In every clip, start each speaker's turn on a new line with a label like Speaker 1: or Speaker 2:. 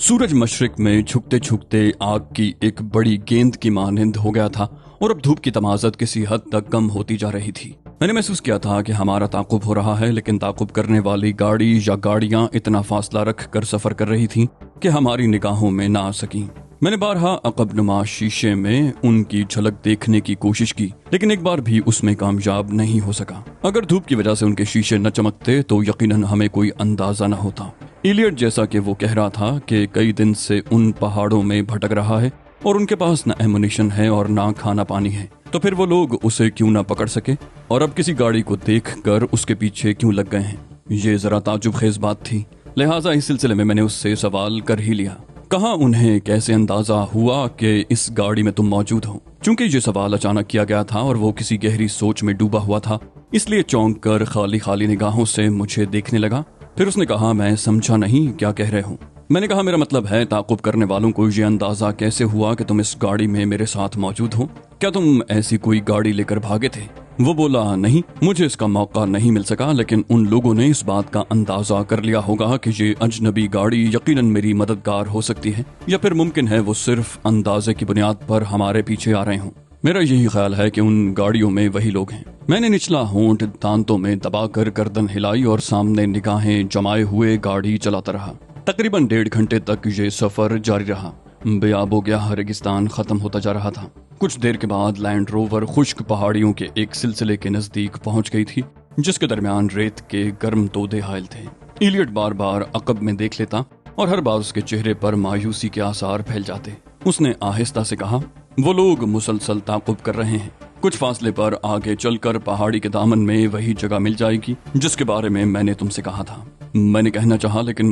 Speaker 1: सूरज मशरिक में झुकते झुकते आग की एक बड़ी गेंद की मानिंद हो गया था और अब धूप की तमाज़त किसी हद तक कम होती जा रही थी। मैंने महसूस किया था कि हमारा ताक़ुब हो रहा है, लेकिन ताक़ुब करने वाली गाड़ी या गाड़ियां इतना फासला रख कर सफर कर रही थी कि हमारी निगाहों में ना आ सकी। मैंने बारहा अक़ब-नुमा शीशे में उनकी झलक देखने की कोशिश की, लेकिन एक बार भी उसमें कामयाब नहीं हो सका। अगर धूप की वजह से उनके शीशे न चमकते तो यकीनन हमें कोई अंदाजा न होता। इलियट, जैसा कि वो कह रहा था कि कई दिन से उन पहाड़ों में भटक रहा है और उनके पास न एमुनिशन है और ना खाना पानी है, तो फिर वो लोग उसे क्यों ना पकड़ सके और अब किसी गाड़ी को देखकर उसके पीछे क्यों लग गए हैं। ये जरा ताज्जुब खेज बात थी, लिहाजा इस सिलसिले में मैंने उससे सवाल कर ही लिया। कहा उन्हें कैसे अंदाजा हुआ कि इस गाड़ी में तुम मौजूद हो? चूंकि ये सवाल अचानक किया गया था और वो किसी गहरी सोच में डूबा हुआ था, इसलिए चौंक कर खाली खाली निगाहों से मुझे देखने लगा। फिर उसने कहा, मैं समझा नहीं, क्या कह रहे हो? मैंने कहा, मेरा मतलब है ताक़ुब करने वालों को ये अंदाजा कैसे हुआ कि तुम इस गाड़ी में मेरे साथ मौजूद हो? क्या तुम ऐसी कोई गाड़ी लेकर भागे थे? वो बोला, नहीं, मुझे इसका मौका नहीं मिल सका, लेकिन उन लोगों ने इस बात का अंदाजा कर लिया होगा कि ये अजनबी गाड़ी यकीनन मेरी मददगार हो सकती है, या फिर मुमकिन है वो सिर्फ अंदाजे की बुनियाद पर हमारे पीछे आ रहे हों। मेरा यही ख्याल है कि उन गाड़ियों में वही लोग हैं। मैंने निचला होंठ दांतों में दबाकर गर्दन हिलाई और सामने निगाहें जमाए हुए गाड़ी चलाता रहा। तकरीबन 1.5 घंटे तक ये सफर जारी रहा। बेआबो गया रेगिस्तान खत्म होता जा रहा था। कुछ देर के बाद लैंड रोवर खुश्क पहाड़ियों के एक सिलसिले के नजदीक पहुंच गई थी, जिसके दरमियान रेत के गर्म तोदे हायल थे। इलियट बार बार अकब में देख लेता और हर बार उसके चेहरे पर मायूसी के आसार फैल जाते। उसने आहिस्ता से कहा, वो लोग मुसलसल ताक़ुब कर रहे हैं। कुछ फासले पर आगे चलकर पहाड़ी के दामन में वही जगह मिल जाएगी जिसके बारे में मैंने तुमसे कहा था। मैंने कहना चाहा, लेकिन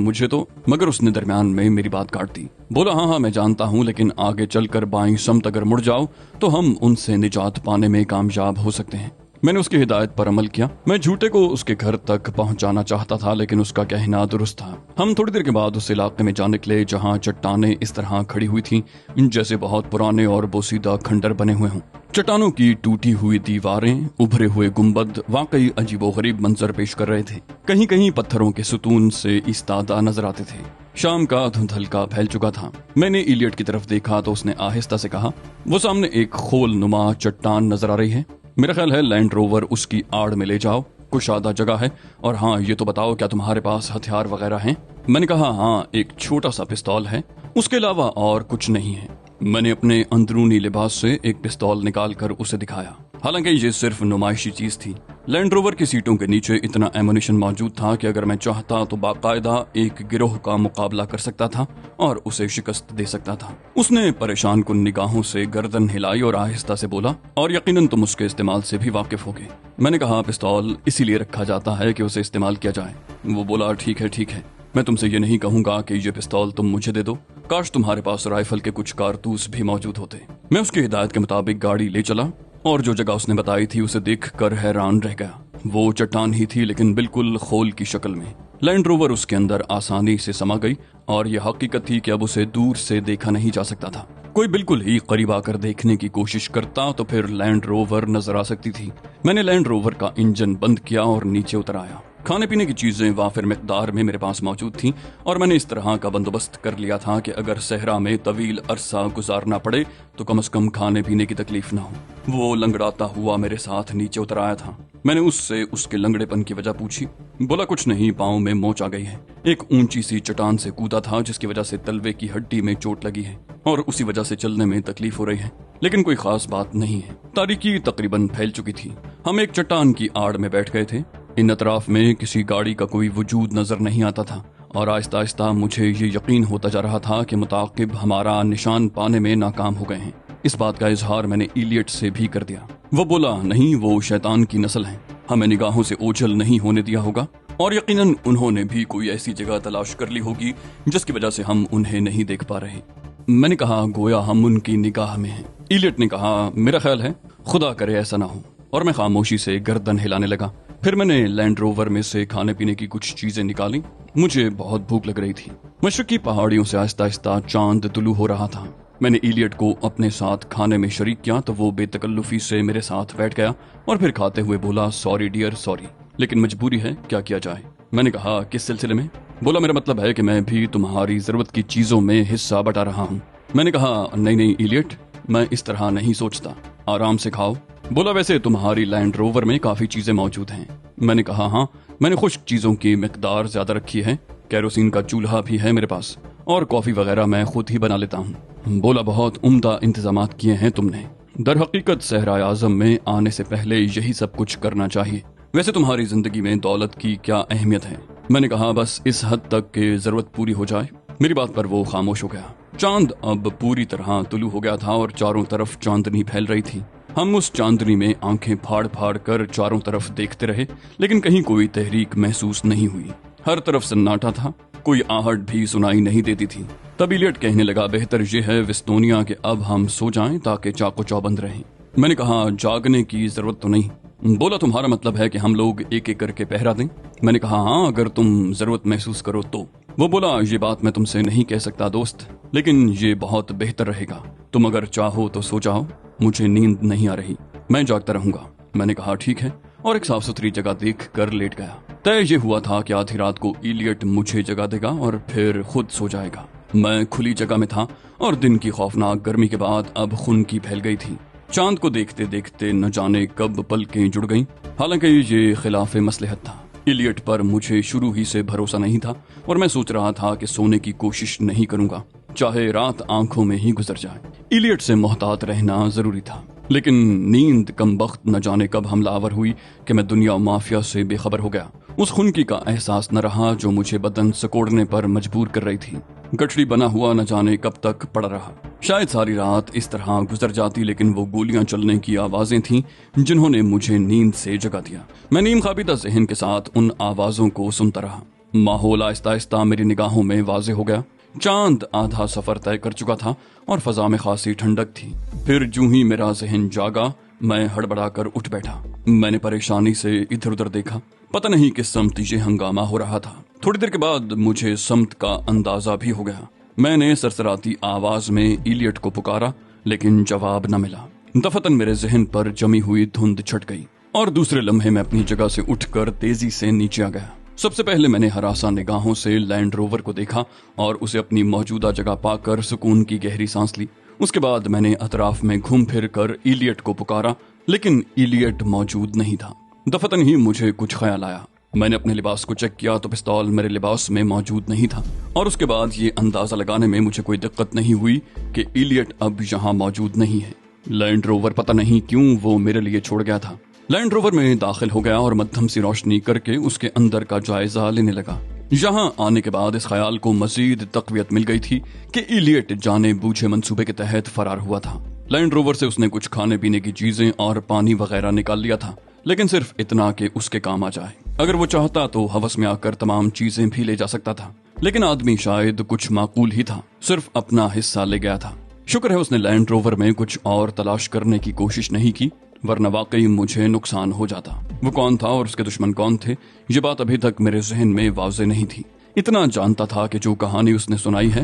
Speaker 1: मगर उसने दरमियान में मेरी बात काट दी। बोला, हाँ, मैं जानता हूँ, लेकिन आगे चलकर बाईं समत अगर मुड़ जाओ तो हम उनसे निजात पाने में कामयाब हो सकते हैं। मैंने उसकी हिदायत पर अमल किया। मैं झूठे को उसके घर तक पहुंचाना चाहता था, लेकिन उसका कहना दुरुस्त था। हम थोड़ी देर के बाद उस इलाके में जा निकले जहां चट्टानें इस तरह खड़ी हुई थीं जैसे बहुत पुराने और बोसीदा खंडर बने हुए हों। चट्टानों की टूटी हुई दीवारें, उभरे हुए गुंबद वाकई अजीबोगरीब मंजर पेश कर रहे थे। कहीं कहीं पत्थरों के सुतून से इस्तादा नजर आते थे। शाम का धुंध हल्का फैल चुका था। मैंने इलियट की तरफ देखा तो उसने आहिस्ता से कहा, वो सामने एक खोल नुमा चट्टान नजर आ रही है। मेरा ख्याल है लैंड रोवर उसकी आड़ में ले जाओ, कुशादा जगह है। और हाँ, ये तो बताओ, क्या तुम्हारे पास हथियार वगैरह हैं? मैंने कहा, हाँ, एक छोटा सा पिस्तौल है, उसके अलावा और कुछ नहीं है। मैंने अपने अंदरूनी लिबास से एक पिस्तौल निकालकर उसे दिखाया। हालांकि ये सिर्फ नुमाइशी चीज थी। लैंड रोवर की सीटों के नीचे इतना एमुनिशन मौजूद था कि अगर मैं चाहता तो बाकायदा एक गिरोह का मुकाबला कर सकता था और उसे शिकस्त दे सकता था। उसने परेशान कुन निगाहों से गर्दन हिलाई और आहिस्ता से बोला, और यकीनन तुम उसके इस्तेमाल से भी वाकिफ होगे। मैंने कहा, पिस्तौल इसीलिए रखा जाता है कि उसे इस्तेमाल किया जाए। वो बोला, ठीक है, मैं तुमसे ये नहीं कहूंगा कि ये पिस्तौल तुम मुझे दे दो। काश तुम्हारे पास राइफल के कुछ कारतूस भी मौजूद होते। मैं उसकी हिदायत के मुताबिक गाड़ी ले चला और जो जगह उसने बताई थी उसे देखकर हैरान रह गया। वो चट्टान ही थी, लेकिन बिल्कुल खोल की शक्ल में। लैंड रोवर उसके अंदर आसानी से समा गई और यह हकीकत थी कि अब उसे दूर से देखा नहीं जा सकता था। कोई बिल्कुल ही करीब आकर देखने की कोशिश करता तो फिर लैंड रोवर नजर आ सकती थी। मैंने लैंड रोवर का इंजन बंद किया और नीचे उतर आया। खाने पीने की चीजें वाफिर मिकदार में मेरे पास मौजूद थीं और मैंने इस तरह का बंदोबस्त कर लिया था कि अगर सहरा में तवील अरसा गुजारना पड़े तो कम से कम खाने पीने की तकलीफ ना हो। वो लंगड़ाता हुआ मेरे साथ नीचे उतर आया था। मैंने उससे उसके लंगड़ेपन की वजह पूछी। बोला, कुछ नहीं, पाँव में मोच आ गई है। एक ऊंची सी चट्टान से कूदा था जिसकी वजह से तलवे की हड्डी में चोट लगी है और उसी वजह से चलने में तकलीफ हो रही है, लेकिन कोई खास बात नहीं है। तारीकी तकरीबन फैल चुकी थी। हम एक चट्टान की आड़ में बैठ गए थे। इन अतराफ में किसी गाड़ी का कोई वजूद नजर नहीं आता था और आहिस्ता आहिस्ता मुझे ये यकीन होता जा रहा था कि मुताकिब हमारा निशान पाने में नाकाम हो गए हैं। इस बात का इजहार मैंने इलियट से भी कर दिया। वो बोला, नहीं, वो शैतान की नस्ल है, हमें निगाहों से ओझल नहीं होने दिया होगा और यकीनन उन्होंने भी कोई ऐसी जगह तलाश कर ली होगी जिसकी वजह से हम उन्हें नहीं देख पा रहे। मैंने कहा, गोया हम उनकी निगाह में हैं। इलियट ने कहा, मेरा ख्याल है खुदा करे ऐसा ना हो, और मैं खामोशी से गर्दन हिलाने लगा। फिर मैंने लैंड रोवर में से खाने पीने की कुछ चीजें निकाली। मुझे बहुत भूख लग रही थी। मशरकी पहाड़ियों से आहिस्ता आहिस्ता चांद तुलू हो रहा था। मैंने इलियट को अपने साथ खाने में शरीक किया तो वो बेतकल्लुफी से मेरे साथ बैठ गया और फिर खाते हुए बोला, सॉरी डियर, सॉरी, लेकिन मजबूरी है, क्या किया जाए। میں نے کہا کس سلسلے میں؟ بولا میرا مطلب ہے کہ میں بھی تمہاری ضرورت کی چیزوں میں حصہ بٹا رہا ہوں۔ میں نے کہا نہیں ایلیٹ، میں اس طرح نہیں سوچتا، آرام سے کھاؤ۔ بولا ویسے تمہاری لینڈ روور میں کافی چیزیں موجود ہیں۔ میں نے کہا ہاں، میں نے خشک چیزوں کی مقدار زیادہ رکھی ہے، کیروسین کا چولہا بھی ہے میرے پاس، اور کافی وغیرہ میں خود ہی بنا لیتا ہوں۔ بولا بہت عمدہ انتظامات کیے ہیں تم نے، در حقیقت صحرائے اعظم میں آنے سے پہلے یہی سب کچھ کرنا چاہیے۔ ویسے تمہاری زندگی میں دولت کی کیا اہمیت ہے؟ میں نے کہا بس اس حد تک کہ ضرورت پوری ہو جائے۔ میری بات پر وہ خاموش ہو گیا۔ چاند اب پوری طرح طلوع ہو گیا تھا اور چاروں طرف چاندنی پھیل رہی تھی۔ ہم اس چاندنی میں آنکھیں پھاڑ پھاڑ کر چاروں طرف دیکھتے رہے، لیکن کہیں کوئی تحریک محسوس نہیں ہوئی۔ ہر طرف سناٹا تھا، کوئی آہٹ بھی سنائی نہیں دیتی تھی۔ تب ایلیٹ کہنے لگا بہتر یہ ہے ویستونیا کہ اب ہم سو جائیں تاکہ چاقو چوبند رہیں۔ میں نے کہا جاگنے کی ضرورت تو نہیں۔ بولا تمہارا مطلب ہے کہ ہم لوگ ایک ایک کر کے پہرا دیں؟ میں نے کہا ہاں، اگر تم ضرورت محسوس کرو تو۔ وہ بولا یہ بات میں تم سے نہیں کہہ سکتا دوست، لیکن یہ بہت بہتر رہے گا۔ تم اگر چاہو تو سو جاؤ، مجھے نیند نہیں آ رہی، میں جاگتا رہوں گا۔ میں نے کہا ٹھیک ہے، اور ایک صاف ستھری جگہ دیکھ کر لیٹ گیا۔ طے یہ ہوا تھا کہ آدھی رات کو ایلیٹ مجھے جگا دے گا اور پھر خود سو جائے گا۔ میں کھلی جگہ میں تھا اور دن کی خوفناک گرمی کے بعد اب خنکی پھیل گئی تھی۔ چاند کو دیکھتے دیکھتے نہ جانے کب پلکیں جڑ گئیں، حالانکہ یہ خلاف مصلحت تھا۔ ایلیٹ پر مجھے شروع ہی سے بھروسہ نہیں تھا اور میں سوچ رہا تھا کہ سونے کی کوشش نہیں کروں گا، چاہے رات آنکھوں میں ہی گزر جائے۔ ایلیٹ سے محتاط رہنا ضروری تھا، لیکن نیند کم بخت نہ جانے کب حملہ آور ہوئی کہ میں دنیا و مافیا سے بے خبر ہو گیا۔ اس خنکی کا احساس نہ رہا جو مجھے بدن سکوڑنے پر مجبور کر رہی تھی۔ گٹھڑی بنا ہوا نہ جانے کب تک پڑا رہا۔ شاید ساری رات اس طرح گزر جاتی، لیکن وہ گولیاں چلنے کی آوازیں تھیں جنہوں نے مجھے نیند سے جگا دیا۔ میں نیم خوابیدہ ذہن کے ساتھ ان آوازوں کو سنتا رہا۔ ماحول آہستہ آہستہ میری نگاہوں میں واضح ہو گیا۔ چاند آدھا سفر طے کر چکا تھا اور فضا میں خاصی ٹھنڈک تھی۔ پھر جو ہی میرا ذہن جاگا، میں ہڑبڑا کر اٹھ بیٹھا۔ میں نے پریشانی سے ادھر ادھر دیکھا، پتہ نہیں کس سمت یہ ہنگامہ ہو رہا تھا۔ تھوڑی دیر کے بعد مجھے سمت کا اندازہ بھی ہو گیا۔ میں نے سرسراتی آواز میں ایلیٹ کو پکارا، لیکن جواب نہ ملا۔ دفتن میرے ذہن پر جمی ہوئی دھند چھٹ گئی اور دوسرے لمحے میں اپنی جگہ سے اٹھ کر تیزی سے نیچے آ گیا۔ سب سے پہلے میں نے ہراساں نگاہوں سے لینڈ روور کو دیکھا اور اسے اپنی موجودہ جگہ پا کر سکون کی گہری سانس لی۔ اس کے بعد میں نے اطراف میں گھوم پھر کر ایلیٹ کو پکارا، لیکن ایلیٹ موجود نہیں تھا۔ دفتن ہی مجھے کچھ خیال آیا۔ میں نے اپنے لباس کو چیک کیا تو پستول میرے لباس میں موجود نہیں تھا، اور اس کے بعد یہ اندازہ لگانے میں مجھے کوئی دقت نہیں ہوئی کہ ایلیٹ اب یہاں موجود نہیں ہے۔ لینڈ روور پتہ نہیں کیوں وہ میرے لیے چھوڑ گیا تھا۔ لینڈ روور میں داخل ہو گیا اور مدھم سی روشنی کر کے اس کے اندر کا جائزہ لینے لگا۔ یہاں آنے کے بعد اس خیال کو مزید تقویت مل گئی تھی کہ ایلیٹ جانے بوجھے منصوبے کے تحت فرار ہوا تھا۔ لینڈ روور سے اس نے کچھ کھانے پینے کی چیزیں اور پانی وغیرہ نکال لیا تھا، لیکن صرف اتنا کہ اس کے کام آ جائے۔ اگر وہ چاہتا تو ہوس میں آ کر تمام چیزیں بھی لے جا سکتا تھا، لیکن آدمی شاید کچھ معقول ہی تھا، صرف اپنا حصہ لے گیا تھا۔ شکر ہے اس نے لینڈ روور میں کچھ اور تلاش کرنے کی کوشش نہیں کی، ورنہ واقعی مجھے نقصان ہو جاتا۔ وہ کون تھا اور اس کے دشمن کون تھے، یہ بات ابھی تک میرے ذہن میں واضح نہیں تھی۔ اتنا جانتا تھا کہ جو کہانی اس نے سنائی ہے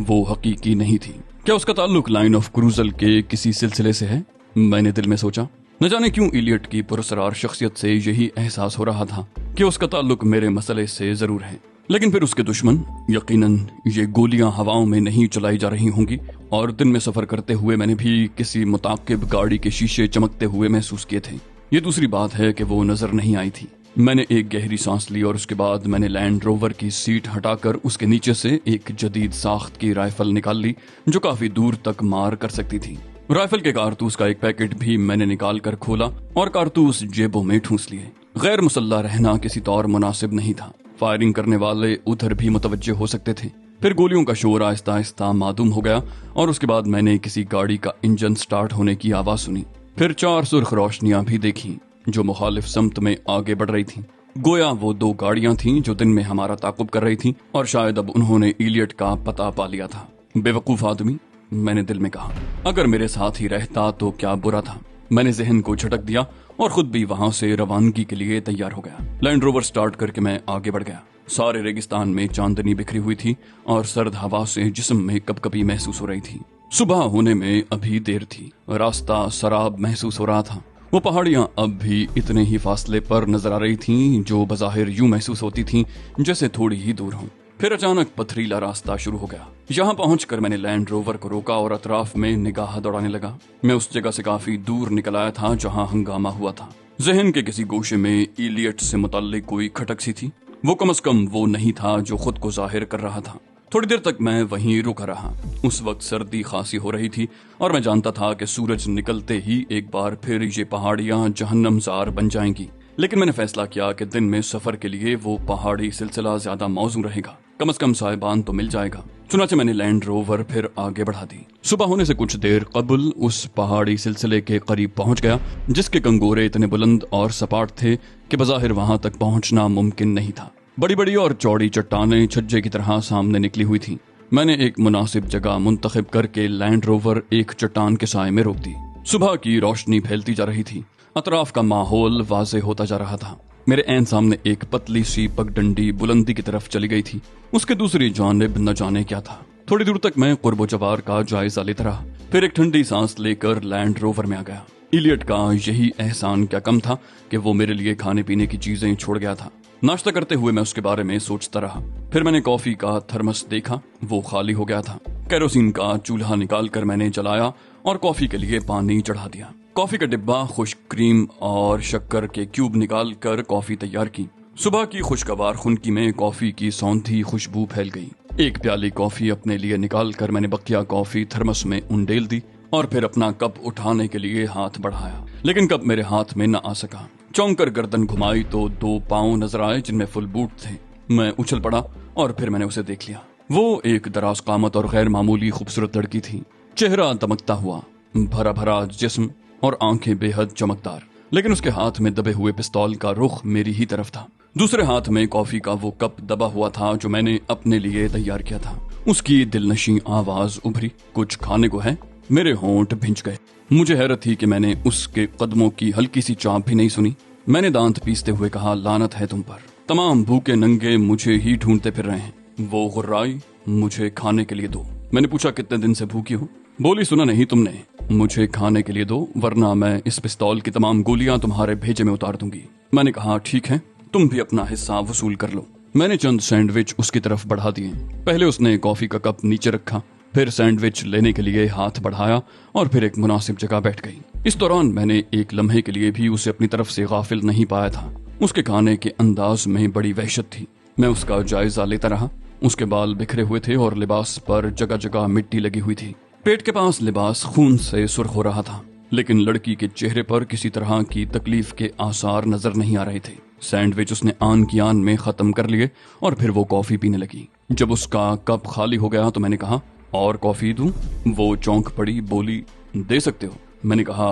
Speaker 1: وہ حقیقی نہیں تھی۔ کیا اس کا تعلق لائن آف کروزل کے کسی سلسلے سے ہے؟ میں نے دل میں سوچا۔ نہ جانے کیوں ایلیٹ کی پراسرار شخصیت سے یہی احساس ہو رہا تھا کہ اس کا تعلق میرے مسئلے سے ضرور ہے، لیکن پھر اس کے دشمن، یقیناً یہ گولیاں ہواؤں میں نہیں چلائی جا رہی ہوں گی، اور دن میں سفر کرتے ہوئے میں نے بھی کسی متعاقب گاڑی کے شیشے چمکتے ہوئے محسوس کیے تھے۔ یہ دوسری بات ہے کہ وہ نظر نہیں آئی تھی۔ میں نے ایک گہری سانس لی اور اس کے بعد میں نے لینڈ روور کی سیٹ ہٹا کر اس کے نیچے سے ایک جدید ساخت کی رائفل نکال لی جو کافی دور تک مار کر سکتی تھی۔ رائفل کے کارتوس کا ایک پیکٹ بھی میں نے نکال کر کھولا اور کارتوس جیبوں میں ٹھونس لیے۔ غیر مسلح رہنا کسی طور مناسب نہیں تھا، فائرنگ کرنے والے ادھر بھی متوجہ ہو سکتے تھے۔ پھر گولیوں کا شور آہستہ آہستہ معدوم ہو گیا اور اس کے بعد میں نے کسی گاڑی کا انجن سٹارٹ ہونے کی آواز سنی۔ پھر 4 سرخ روشنیاں بھی دیکھیں جو مخالف سمت میں آگے بڑھ رہی تھیں۔ گویا وہ 2 گاڑیاں تھیں جو دن میں ہمارا تعاقب کر رہی تھیں، اور شاید اب انہوں نے ایلیٹ کا پتہ پا لیا تھا۔ بے وقوف آدمی، میں نے دل میں کہا۔ اگر میرے ساتھ ہی رہتا تو کیا برا تھا۔ میں نے ذہن کو جھٹک دیا اور خود بھی وہاں سے روانگی کے لیے تیار ہو گیا۔ لینڈ روور سٹارٹ کر کے میں آگے بڑھ گیا۔ سارے ریگستان میں چاندنی بکھری ہوئی تھی اور سرد ہوا سے جسم میں کپ کپی محسوس ہو رہی تھی۔ صبح ہونے میں ابھی دیر تھی، راستہ سراب محسوس ہو رہا تھا वो पहाड़ियां अब भी इतने ही फासले पर नजर आ रही थीं जो बज़ाहिर यूं महसूस होती थीं जैसे थोड़ी ही दूर हों। फिर अचानक पथरीला रास्ता शुरू हो गया। यहाँ पहुंचकर मैंने लैंड रोवर को रोका और अतराफ में निगाह दौड़ाने लगा। मैं उस जगह से काफी दूर निकल आया था जहाँ हंगामा हुआ था। जहन के किसी गोशे में इलियट से मुताल्लिक कोई खटक सी थी। वो कम से कम वो नहीं था जो खुद को जाहिर कर रहा था। थोड़ी देर तक मैं वहीं रुका रहा। उस वक्त सर्दी खांसी हो रही थी और मैं जानता था कि सूरज निकलते ही एक बार फिर ये पहाड़ियां जहन्नमज़ार बन जाएंगी। लेकिन मैंने फैसला किया कि दिन में सफर के लिए वो पहाड़ी सिलसिला ज्यादा मौजूद रहेगा, कम से कम साहिबान तो मिल जाएगा। चुनाचे मैंने लैंड रोवर फिर आगे बढ़ा दी। सुबह होने से कुछ देर कबल उस पहाड़ी सिलसिले के करीब पहुंच गया जिसके कंगोरे इतने बुलंद और सपाट थे कि बज़ाहिर वहां तक पहुंचना मुमकिन नहीं था। बड़ी बड़ी और चौड़ी चट्टानें छज्जे की तरह सामने निकली हुई थी। मैंने एक मुनासिब जगह मुंतखब करके लैंड रोवर एक चट्टान के साए में रोक दी। सुबह की रोशनी फैलती जा रही थी। अतराफ का माहौल वाज़े होता जा रहा था। मेरे ऐन सामने एक पतली सी पगडंडी बुलंदी की तरफ चली गई थी। उसके दूसरी जानिब न जाने क्या था। थोड़ी दूर तक मैं कुर्बो जवार का जायजा लेता रहा। फिर एक ठंडी सांस लेकर लैंड रोवर में आ गया। इलियट का यही एहसान क्या कम था कि वो मेरे लिए खाने पीने की चीजें छोड़ गया था। नाश्ता करते हुए मैं उसके बारे में सोचता रहा। फिर मैंने कॉफी का थर्मस देखा, वो खाली हो गया था। केरोसिन का चूल्हा निकालकर मैंने जलाया और कॉफी के लिए पानी चढ़ा दिया। कॉफी का डिब्बा, खुश्क क्रीम और शक्कर के क्यूब निकाल कर कॉफी तैयार की। सुबह की खुशगवार खुनकी में कॉफी की सौंधी खुशबू फैल गई। एक प्याली कॉफी अपने लिए निकाल कर मैंने बकिया कॉफी थर्मस में उंडेल दी और फिर अपना कप उठाने के लिए हाथ बढ़ाया, लेकिन कप मेरे हाथ में न आ सका। चौंक कर गर्दन घुमाई तो 2 पांव नजर आए जिनमें फुल बूट थे। मैं उछल पड़ा और फिर मैंने उसे देख लिया। वो एक दराज कामत और गैर मामूली खूबसूरत लड़की थी। चेहरा दमकता हुआ, भरा भरा जिस्म और आंखें बेहद चमकदार, लेकिन उसके हाथ में दबे हुए पिस्तौल का रुख मेरी ही तरफ था। दूसरे हाथ में कॉफी का वो कप दबा हुआ था जो मैंने अपने लिए तैयार किया था। उसकी दिलनशी आवाज उभरी, कुछ खाने को है? मेरे होंठ भिंच गए। मुझे हैरत थी कि मैंने उसके कदमों की हल्की सी चांप भी नहीं सुनी। मैंने दांत पीसते हुए कहा, लानत है तुम पर, तमाम भूखे नंगे मुझे ही ढूंढते फिर रहे हैं। वो गुर्राई, मुझे खाने के लिए दो। मैंने पूछा, कितने दिन से भूखी हो? बोली, सुना नहीं तुमने? मुझे खाने के लिए दो वरना मैं इस पिस्तौल की तमाम गोलियां तुम्हारे भेजे में उतार दूंगी। मैंने कहा, ठीक है, तुम भी अपना हिस्सा वसूल कर लो। मैंने चंद सैंडविच उसकी तरफ बढ़ा दिए। पहले उसने कॉफी का कप नीचे रखा, फिर सैंडविच लेने के लिए हाथ बढ़ाया और फिर एक मुनासिब जगह बैठ गई। इस दौरान मैंने एक लम्हे के लिए भी उसे अपनी तरफ से गाफिल नहीं पाया था। उसके खाने के अंदाज में बड़ी वहशत थी। मैं उसका जायजा लेता रहा। उसके बाल बिखरे हुए थे और लिबास पर जगह जगह मिट्टी लगी हुई थी। पेट के पास लिबास खून से सुर्ख हो रहा था, लेकिन लड़की के चेहरे पर किसी तरह की तकलीफ के आसार नजर नहीं आ रहे थे। सैंडविच उसने आन की आन में खत्म कर लिए और फिर वो कॉफी पीने लगी। जब उसका कप खाली हो गया तो मैंने कहा, और कॉफी दूं? वो चौंक पड़ी, बोली, दे सकते हो। मैंने कहा,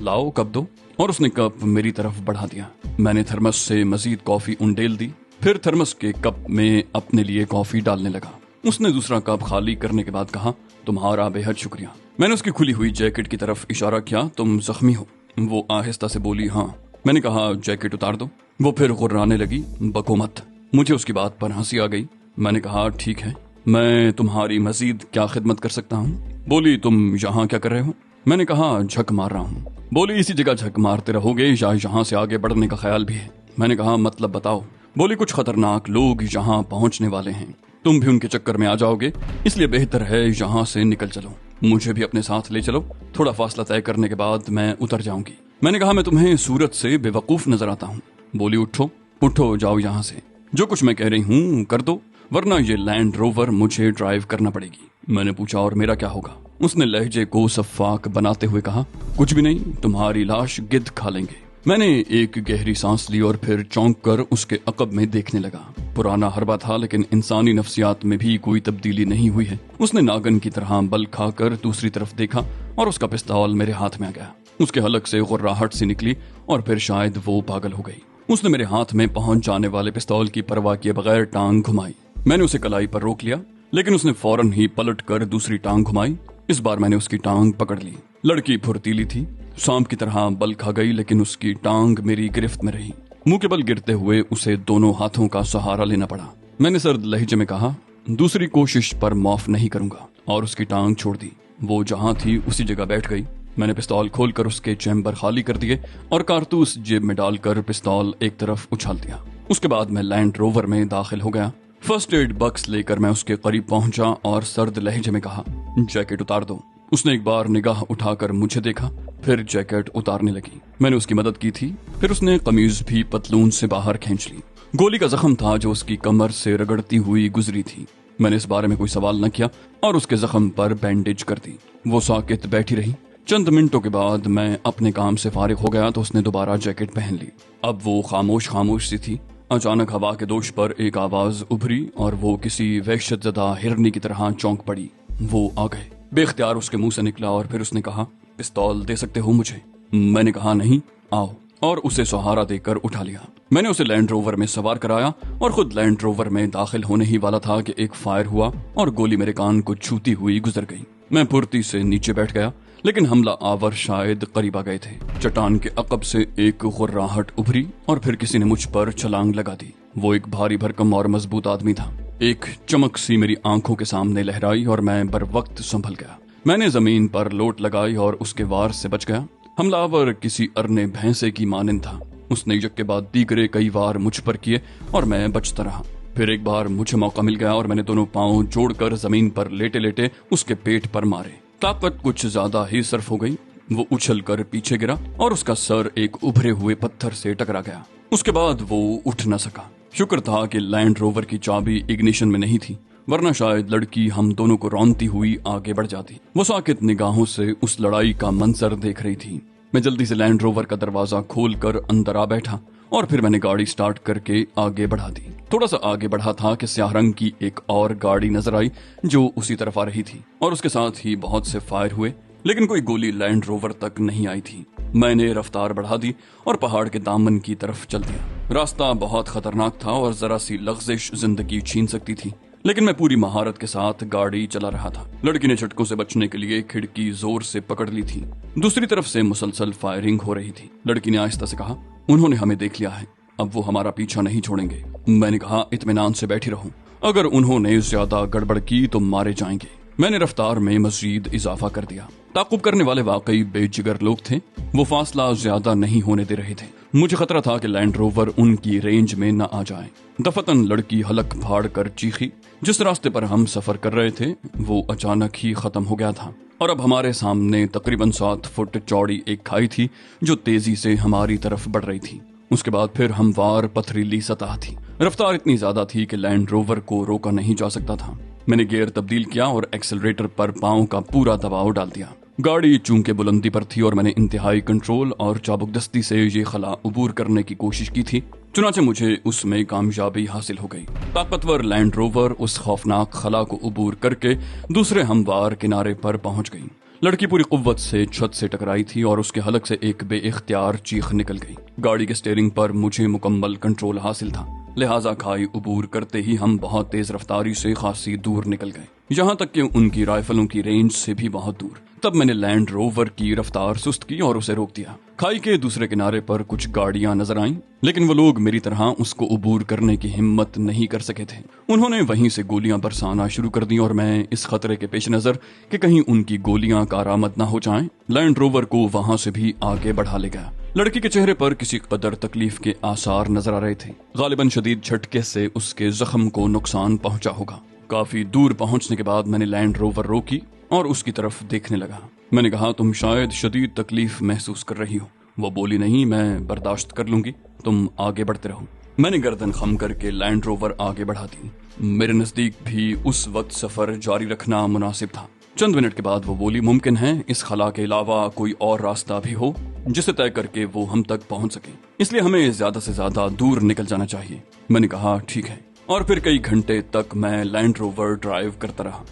Speaker 1: लाओ कप दो, और उसने कप मेरी तरफ बढ़ा दिया। मैंने थर्मस से मजीद कॉफी उंडेल दी, फिर थर्मस के कप में अपने लिए कॉफी डालने लगा। उसने दूसरा कप खाली करने के बाद कहा, तुम्हारा बेहद शुक्रिया। मैंने उसकी खुली हुई जैकेट की तरफ इशारा किया, तुम जख्मी हो? वो आहिस्ता से बोली, हाँ। मैंने कहा, जैकेट उतार दो। वो फिर गुर्राने लगी, बको मत। मुझे उसकी बात पर हंसी आ गई। मैंने कहा, ठीक है, मैं तुम्हारी मजीद क्या खिदमत कर सकता हूँ? बोली, तुम यहाँ क्या कर रहे हो? मैंने कहा, झक मार रहा हूँ। बोली, इसी जगह झक मारते रहोगे या यहाँ से आगे बढ़ने का ख्याल भी है? मैंने कहा, मतलब बताओ। बोली, कुछ खतरनाक लोग यहाँ पहुँचने वाले हैं, तुम भी उनके चक्कर में आ जाओगे, इसलिए बेहतर है यहाँ से निकल चलो। मुझे भी अपने साथ ले चलो, थोड़ा फासला तय करने के बाद मैं उतर जाऊंगी। मैंने कहा, मैं तुम्हें सूरत से बेवकूफ नजर आता हूँ। बोली, उठो उठो, जाओ यहाँ से, जो कुछ मैं कह रही हूँ कर दो, वरना ये लैंड रोवर मुझे ड्राइव करना पड़ेगी। मैंने पूछा, और मेरा क्या होगा? उसने लहजे को सफाक बनाते हुए कहा, कुछ भी नहीं, तुम्हारी लाश गिद्ध खा लेंगे। मैंने एक गहरी सांस ली और फिर चौंक कर उसके अकब में देखने लगा। पुराना हरबा था, लेकिन इंसानी नफ्सियात में भी कोई तब्दीली नहीं हुई है। उसने नागन की तरह बल खाकर दूसरी तरफ देखा और उसका पिस्तौल मेरे हाथ में आ गया। उसके हलक से गुर्राहट सी निकली और फिर शायद वो पागल हो गई। उसने मेरे हाथ में पहुंच जाने वाले पिस्तौल की परवाह किए बगैर टांग घुमाई। मैंने उसे कलाई पर रोक लिया, लेकिन उसने फौरन ही पलट कर दूसरी टांग घुमाई। इस बार मैंने उसकी टांग पकड़ ली। लड़की फुर्तीली थी, सांप की तरह बल खा गई, लेकिन उसकी टांग मेरी गिरफ्त में रही। मुंह के बल गिरते हुए उसे दोनों हाथों का सहारा लेना पड़ा। मैंने सर्द लहजे में कहा, दूसरी कोशिश पर माफ नहीं करूंगा, और उसकी टांग छोड़ दी। वो जहां थी उसी जगह बैठ गई। میں نے پستول کھول کر اس کے چیمبر خالی کر دیے اور کارتوس جیب میں ڈال کر پستول ایک طرف اچھال دیا۔ اس کے بعد میں لینڈ روور میں داخل ہو گیا۔ فرسٹ ایڈ باکس لے کر میں اس کے قریب پہنچا اور سرد لہجے میں کہا، جیکٹ اتار دو۔ اس نے ایک بار نگاہ اٹھا کر مجھے دیکھا، پھر جیکٹ اتارنے لگی۔ میں نے اس کی مدد کی تھی، پھر اس نے قمیض بھی پتلون سے باہر کھینچ لی۔ گولی کا زخم تھا جو اس کی کمر سے رگڑتی ہوئی گزری تھی۔ میں نے اس بارے میں کوئی سوال نہ کیا اور اس کے زخم پر بینڈیج کر دی۔ وہ ساکت بیٹھی رہی۔ چند منٹوں کے بعد میں اپنے کام سے فارغ ہو گیا تو اس نے دوبارہ جیکٹ پہن لی۔ اب وہ خاموش سی تھی۔ اچانک ہوا کے دوش پر ایک آواز ابھری اور وہ کسی وحشت زدہ ہرنی کی طرح چونک پڑی۔ وہ آ گئے۔ بے اختیار اس کے منہ سے نکلا اور پھر اس نے کہا، پستول دے سکتے ہو مجھے؟ میں نے کہا، نہیں، آؤ، اور اسے سہارا دے کر اٹھا لیا۔ میں نے اسے لینڈ روور میں سوار کرایا اور خود لینڈ روور میں داخل ہونے ہی والا تھا کہ ایک فائر ہوا اور گولی میرے کان کو چھوتی ہوئی گزر گئی۔ میں پھرتی سے نیچے بیٹھ گیا، لیکن حملہ آور شاید قریب آ گئے تھے۔ چٹان کے عقب سے ایک غراہٹ ابھری اور پھر کسی نے مجھ پر چھلانگ لگا دی۔ وہ ایک بھاری بھرکم اور مضبوط آدمی تھا۔ ایک چمک سی میری آنکھوں کے سامنے لہرائی اور میں بر وقت سنبھل گیا۔ میں نے زمین پر لوٹ لگائی اور اس کے وار سے بچ گیا۔ حملہ آور کسی ارنے بھینسے کی مانند تھا۔ اس نے یک کے بعد دیگرے کئی وار مجھ پر کیے اور میں بچتا رہا۔ پھر ایک بار مجھے موقع مل گیا اور میں نے دونوں پاؤں جوڑ کر زمین پر لیٹے لیٹے اس کے پیٹ پر مارے۔ طاقت کچھ زیادہ ہی صرف ہو گئی۔ وہ اچھل کر پیچھے گرا اور اس کا سر ایک ابھرے ہوئے پتھر سے ٹکرا گیا۔ اس کے بعد وہ اٹھ نہ سکا۔ شکر تھا کہ لینڈ روور کی چابی اگنیشن میں نہیں تھی، ورنہ شاید لڑکی ہم دونوں کو رونتی ہوئی آگے بڑھ جاتی۔ وہ ساکت نگاہوں سے اس لڑائی کا منظر دیکھ رہی تھی۔ میں جلدی سے لینڈ روور کا دروازہ کھول کر اندر آ بیٹھا اور پھر میں نے گاڑی سٹارٹ کر کے آگے بڑھا دی۔ تھوڑا سا آگے بڑھا تھا کہ سیاہ رنگ کی ایک اور گاڑی نظر آئی جو اسی طرف آ رہی تھی اور اس کے ساتھ ہی بہت سے فائر ہوئے، لیکن کوئی گولی لینڈ روور تک نہیں آئی تھی۔ میں نے رفتار بڑھا دی اور پہاڑ کے دامن کی طرف چل دیا۔ راستہ بہت خطرناک تھا اور ذرا سی لغزش زندگی چھین سکتی تھی، لیکن میں پوری مہارت کے ساتھ گاڑی چلا رہا تھا۔ لڑکی نے جھٹکوں سے بچنے کے لیے کھڑکی زور سے پکڑ لی تھی۔ دوسری طرف سے مسلسل فائرنگ ہو رہی تھی۔ لڑکی نے آہستہ سے کہا، انہوں نے ہمیں دیکھ لیا ہے، اب وہ ہمارا پیچھا نہیں چھوڑیں گے۔ میں نے کہا، اطمینان سے بیٹھی رہو، اگر انہوں نے زیادہ گڑبڑ کی تو مارے جائیں گے۔ میں نے رفتار میں مزید اضافہ کر دیا۔ تعقب کرنے والے واقعی بے جگر لوگ تھے۔ وہ فاصلہ زیادہ نہیں ہونے دے رہے تھے۔ مجھے خطرہ تھا کہ لینڈ روور ان کی رینج میں نہ آ جائے۔ دفتن لڑکی حلق پھاڑ کر چیخی۔ جس راستے پر ہم سفر کر رہے تھے وہ اچانک ہی ختم ہو گیا تھا اور اب ہمارے سامنے تقریباً 7 فٹ چوڑی ایک کھائی تھی جو تیزی سے ہماری طرف بڑھ رہی تھی۔ اس کے بعد پھر ہموار پتھریلی سطح تھی۔ رفتار اتنی زیادہ تھی کہ لینڈ روور کو روکا نہیں جا سکتا تھا۔ میں نے گیئر تبدیل کیا اور ایکسلریٹر پر پاؤں کا پورا دباؤ ڈال دیا۔ گاڑی چونکہ بلندی پر تھی اور میں نے انتہائی کنٹرول اور چابک دستی سے یہ خلا عبور کرنے کی کوشش کی تھی، چنانچہ مجھے اس میں کامیابی حاصل ہو گئی۔ طاقتور لینڈ روور اس خوفناک خلا کو عبور کر کے دوسرے ہموار کنارے پر پہنچ گئی۔ لڑکی پوری قوت سے چھت سے ٹکرائی تھی اور اس کے حلق سے ایک بے اختیار چیخ نکل گئی۔ گاڑی کے سٹیئرنگ پر مجھے مکمل کنٹرول حاصل تھا، لہٰذا کھائی عبور کرتے ہی ہم بہت تیز رفتاری سے خاصی دور نکل گئے، یہاں تک کہ ان کی رائفلوں کی رینج سے بھی بہت دور۔ تب میں نے لینڈ روور کی رفتار سست کی اور اسے روک دیا۔ کھائی کے دوسرے کنارے پر کچھ گاڑیاں نظر آئیں، لیکن وہ لوگ میری طرح اس کو عبور کرنے کی ہمت نہیں کر سکے تھے۔ انہوں نے وہیں سے گولیاں برسانا شروع کر دیں اور میں اس خطرے کے پیش نظر کہ کہیں ان کی گولیاں کارآمد نہ ہو جائیں، لینڈ روور کو وہاں سے بھی آگے بڑھا لے گیا۔ لڑکی کے چہرے پر کسی قدر تکلیف کے آثار نظر آ رہے تھے، غالباً شدید جھٹکے سے اس کے زخم کو نقصان پہنچا ہوگا۔ کافی دور پہنچنے کے بعد میں نے لینڈ روور روکی اور اس کی طرف دیکھنے لگا۔ میں نے کہا، تم شاید شدید تکلیف محسوس کر رہی ہو۔ وہ بولی، نہیں، میں برداشت کر لوں گی، تم آگے بڑھتے رہو۔ میں نے گردن خم کر کے لینڈ روور آگے بڑھا دی۔ میرے نزدیک بھی اس وقت سفر جاری رکھنا مناسب تھا۔ چند منٹ کے بعد وہ بولی، ممکن ہے اس خلا کے علاوہ کوئی اور راستہ بھی ہو جسے طے کر کے وہ ہم تک پہنچ سکے، اس لیے ہمیں زیادہ سے زیادہ دور نکل جانا چاہیے۔ میں نے کہا، ٹھیک ہے، اور پھر کئی گھنٹے تک میں لینڈ روور ڈرائیو کرتا رہا۔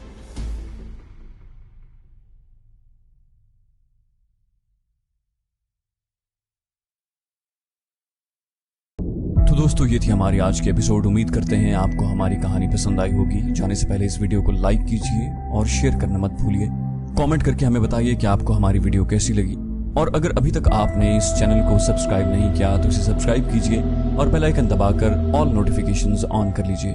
Speaker 2: تو دوستو، یہ تھی ہماری آج کی ایپیسوڈ۔ امید کرتے ہیں آپ کو ہماری کہانی پسند آئی ہوگی۔ جانے سے پہلے اس ویڈیو کو لائک کیجئے اور شیئر کرنا مت بھولیے۔ کامنٹ کر کے ہمیں بتائیے کہ آپ کو ہماری ویڈیو کیسی لگی، اور اگر ابھی تک آپ نے اس چینل کو سبسکرائب نہیں کیا تو اسے سبسکرائب کیجئے اور بیل آئیکن دبا کر آل نوٹیفیکیشنز آن کر لیجئے۔